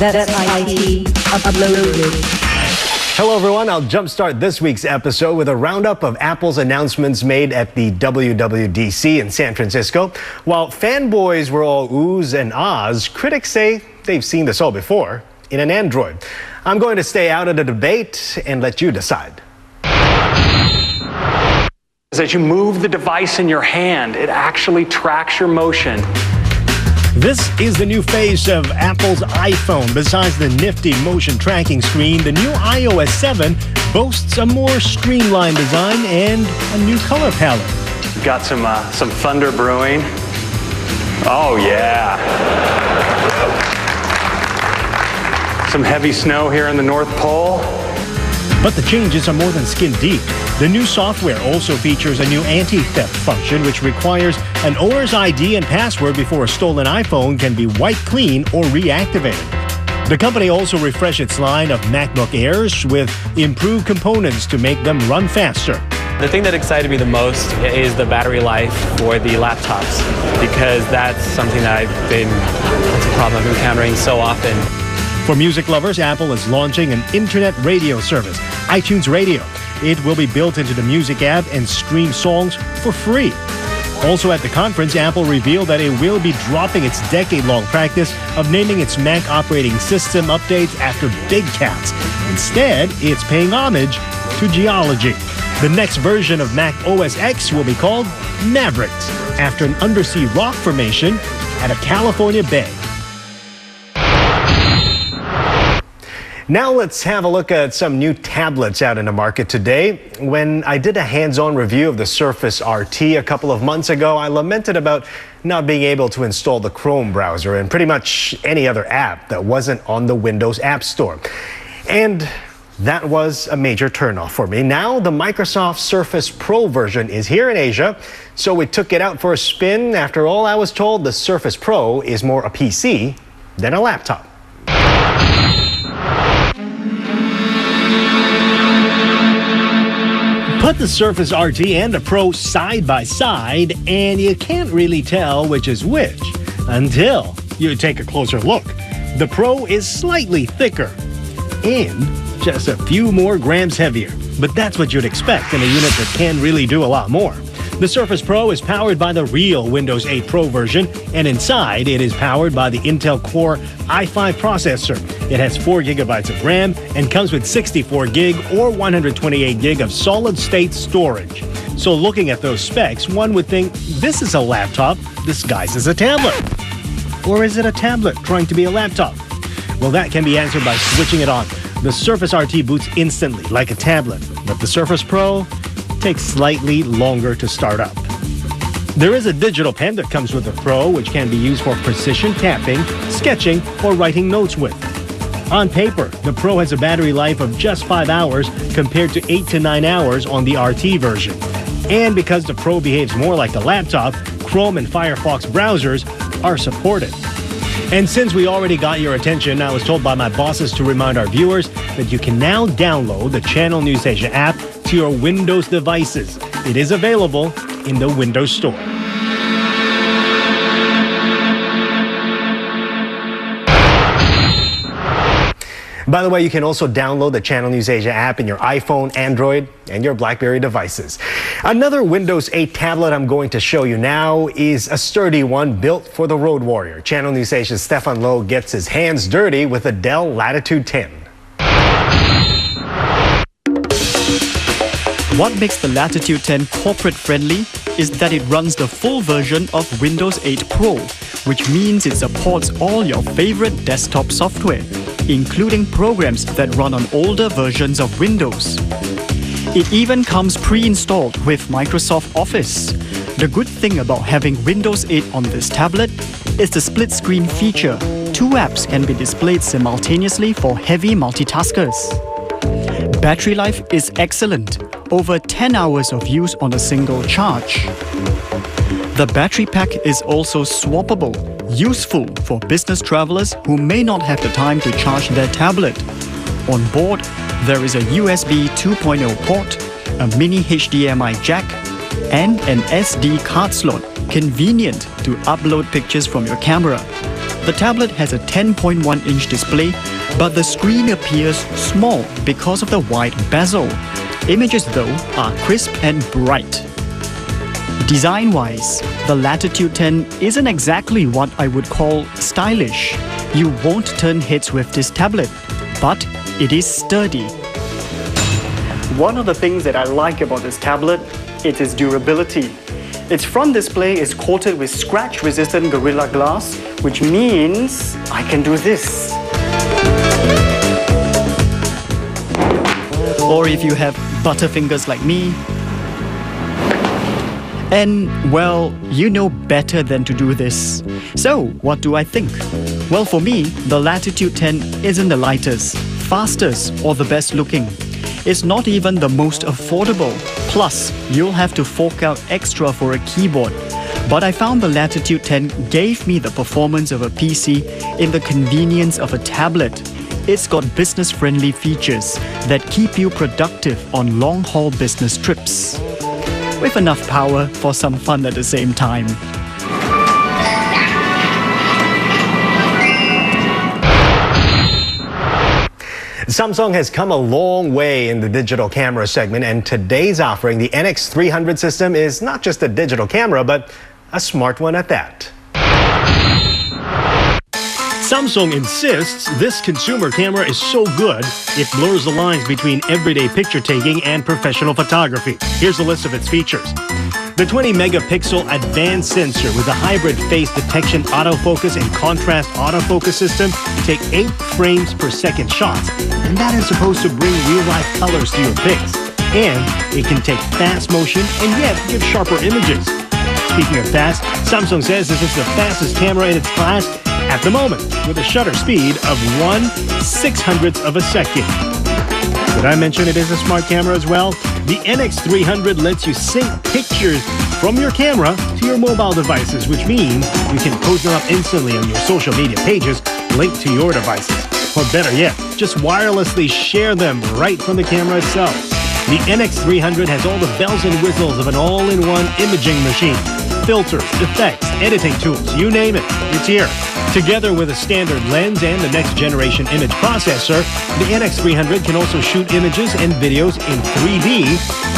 That's IT Uploaded. Hello everyone, I'll jumpstart this week's episode with a roundup of Apple's announcements made at the WWDC in San Francisco. While fanboys were all oohs and ahs, critics say they've seen this all before in an Android. I'm going to stay out of the debate and let you decide. As you move the device in your hand, it actually tracks your motion. This is the new face of Apple's iPhone. Besides the nifty motion tracking screen, the new iOS 7 boasts a more streamlined design and a new color palette. We've got some thunder brewing. Oh yeah. Some heavy snow here in the North Pole. But the changes are more than skin deep. The new software also features a new anti-theft function, which requires an owner's ID and password before a stolen iPhone can be wiped clean or reactivated. The company also refreshed its line of MacBook Airs with improved components to make them run faster. The thing that excited me the most is the battery life for the laptops, because that's something that that's a problem I'm encountering so often. For music lovers, Apple is launching an internet radio service, iTunes Radio. It will be built into the music app and stream songs for free. Also at the conference, Apple revealed that it will be dropping its decade-long practice of naming its Mac operating system updates after big cats. Instead, it's paying homage to geology. The next version of Mac OS X will be called Mavericks, after an undersea rock formation at a California bay. Now let's have a look at some new tablets out in the market today. When I did a hands-on review of the Surface RT a couple of months ago, I lamented about not being able to install the Chrome browser and pretty much any other app that wasn't on the Windows App Store. And that was a major turnoff for me. Now the Microsoft Surface Pro version is here in Asia, so we took it out for a spin. After all, I was told the Surface Pro is more a PC than a laptop. Put the Surface RT and the Pro side by side, and you can't really tell which is which until you take a closer look. The Pro is slightly thicker and just a few more grams heavier, but that's what you'd expect in a unit that can really do a lot more. The Surface Pro is powered by the real Windows 8 Pro version, and inside it is powered by the Intel Core i5 processor. It has 4 gigabytes of RAM and comes with 64 gig or 128 gig of solid-state storage. So looking at those specs, one would think this is a laptop disguised as a tablet. Or is it a tablet trying to be a laptop? Well, that can be answered by switching it on. The Surface RT boots instantly like a tablet, but the Surface Pro takes slightly longer to start up. There is a digital pen that comes with the Pro, which can be used for precision tapping, sketching, or writing notes with. On paper, the Pro has a battery life of just 5 hours compared to 8 to 9 hours on the RT version. And because the Pro behaves more like a laptop, Chrome and Firefox browsers are supported. And since we already got your attention, I was told by my bosses to remind our viewers that you can now download the Channel News Asia app to your Windows devices. It is available in the Windows Store. By the way, you can also download the Channel News Asia app in your iPhone, Android, and your BlackBerry devices. Another Windows 8 tablet I'm going to show you now is a sturdy one built for the road warrior. Channel News Asia's Stefan Loh gets his hands dirty with a Dell Lattitude 10. What makes the Lattitude 10 corporate-friendly is that it runs the full version of Windows 8 Pro, which means it supports all your favorite desktop software, including programs that run on older versions of Windows. It even comes pre-installed with Microsoft Office. The good thing about having Windows 8 on this tablet is the split screen feature. 2 apps can be displayed simultaneously for heavy multitaskers. Battery life is excellent, over 10 hours of use on a single charge. The battery pack is also swappable, useful for business travelers who may not have the time to charge their tablet. On board, there is a USB 2.0 port, a mini HDMI jack, and an SD card slot, convenient to upload pictures from your camera. The tablet has a 10.1-inch display, but the screen appears small because of the wide bezel. Images, though, are crisp and bright. Design-wise, the Lattitude 10 isn't exactly what I would call stylish. You won't turn heads with this tablet, but it is sturdy. One of the things that I like about this tablet is its durability. Its front display is coated with scratch-resistant Gorilla Glass, which means I can do this. Or if you have butterfingers like me, and, well, you know better than to do this. So, what do I think? Well, for me, the Lattitude 10 isn't the lightest, fastest, or the best looking. It's not even the most affordable. Plus, you'll have to fork out extra for a keyboard. But I found the Lattitude 10 gave me the performance of a PC in the convenience of a tablet. It's got business-friendly features that keep you productive on long-haul business trips, with enough power for some fun at the same time. Samsung has come a long way in the digital camera segment, and today's offering, the NX300 system, is not just a digital camera, but a smart one at that. Samsung insists this consumer camera is so good, it blurs the lines between everyday picture taking and professional photography. Here's a list of its features. The 20-megapixel advanced sensor with a hybrid face detection autofocus and contrast autofocus system take 8 frames per second shots, and that is supposed to bring real-life colors to your pics. And it can take fast motion and yet give sharper images. Speaking of fast, Samsung says this is the fastest camera in its class at the moment, with a shutter speed of 1/600th of a second. Did I mention it is a smart camera as well? The NX300 lets you sync pictures from your camera to your mobile devices, which means you can post them up instantly on your social media pages linked to your devices. Or better yet, just wirelessly share them right from the camera itself. The NX300 has all the bells and whistles of an all-in-one imaging machine. Filters, effects, editing tools, you name it, it's here. Together with a standard lens and the next-generation image processor, the NX300 can also shoot images and videos in 3D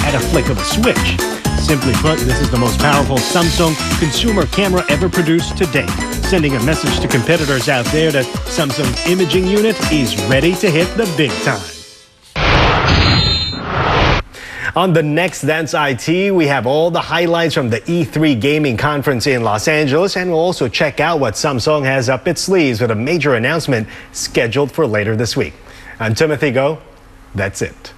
at a flick of a switch. Simply put, this is the most powerful Samsung consumer camera ever produced to date, sending a message to competitors out there that Samsung's imaging unit is ready to hit the big time. On the next That's IT, we have all the highlights from the E3 gaming conference in Los Angeles, and we'll also check out what Samsung has up its sleeves with a major announcement scheduled for later this week. I'm Timothy Go. That's it.